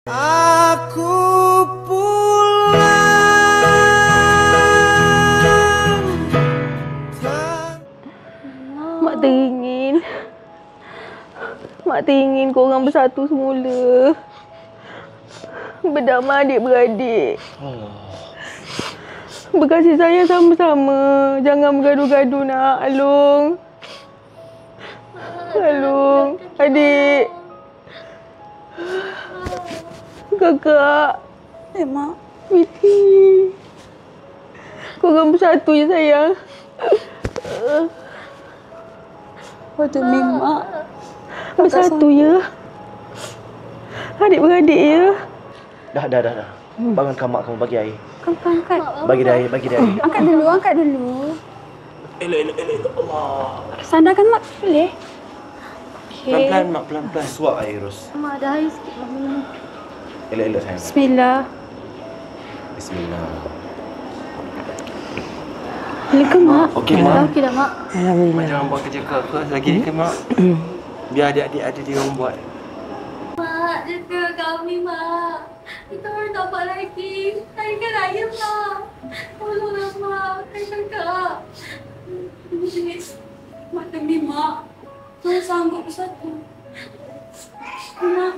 Aku pulang. Mak teringin. Mak teringin korang bersatu semula. Berdamai adik-beradik. Berkasih sayang sama-sama. Jangan bergaduh-gaduh nak. Alung. Alung. Adik. Kakak. Mak. Witi. Korang bersatu je sayang. Demi Mak. Bersatu ya. Adik-beradik ya. Dah. Bangunkan mak kamu, bagi air. Angkat. Bagi dia air. Angkat dulu. Elok. Allah. Sandarkan Mak, boleh? Pelan-pelan mak, pelan-pelan. Suap air, Ros. Mak ada air sikit, Mak minum. Elok sayang. Bismillah. Boleh ke Mak? Okey, Mak. Okey dah Mak. Mak jangan buat kerja keras lagi ke, Mak? Biar adik-adik ada dia orang buat. Mak, jaga kami, Mak. Kita orang tak buat lagi. Saya kan raya, Mak. Tolonglah, Mak. Saya cakap. Mak demi Mak. Saya sanggup bersatu. Mak.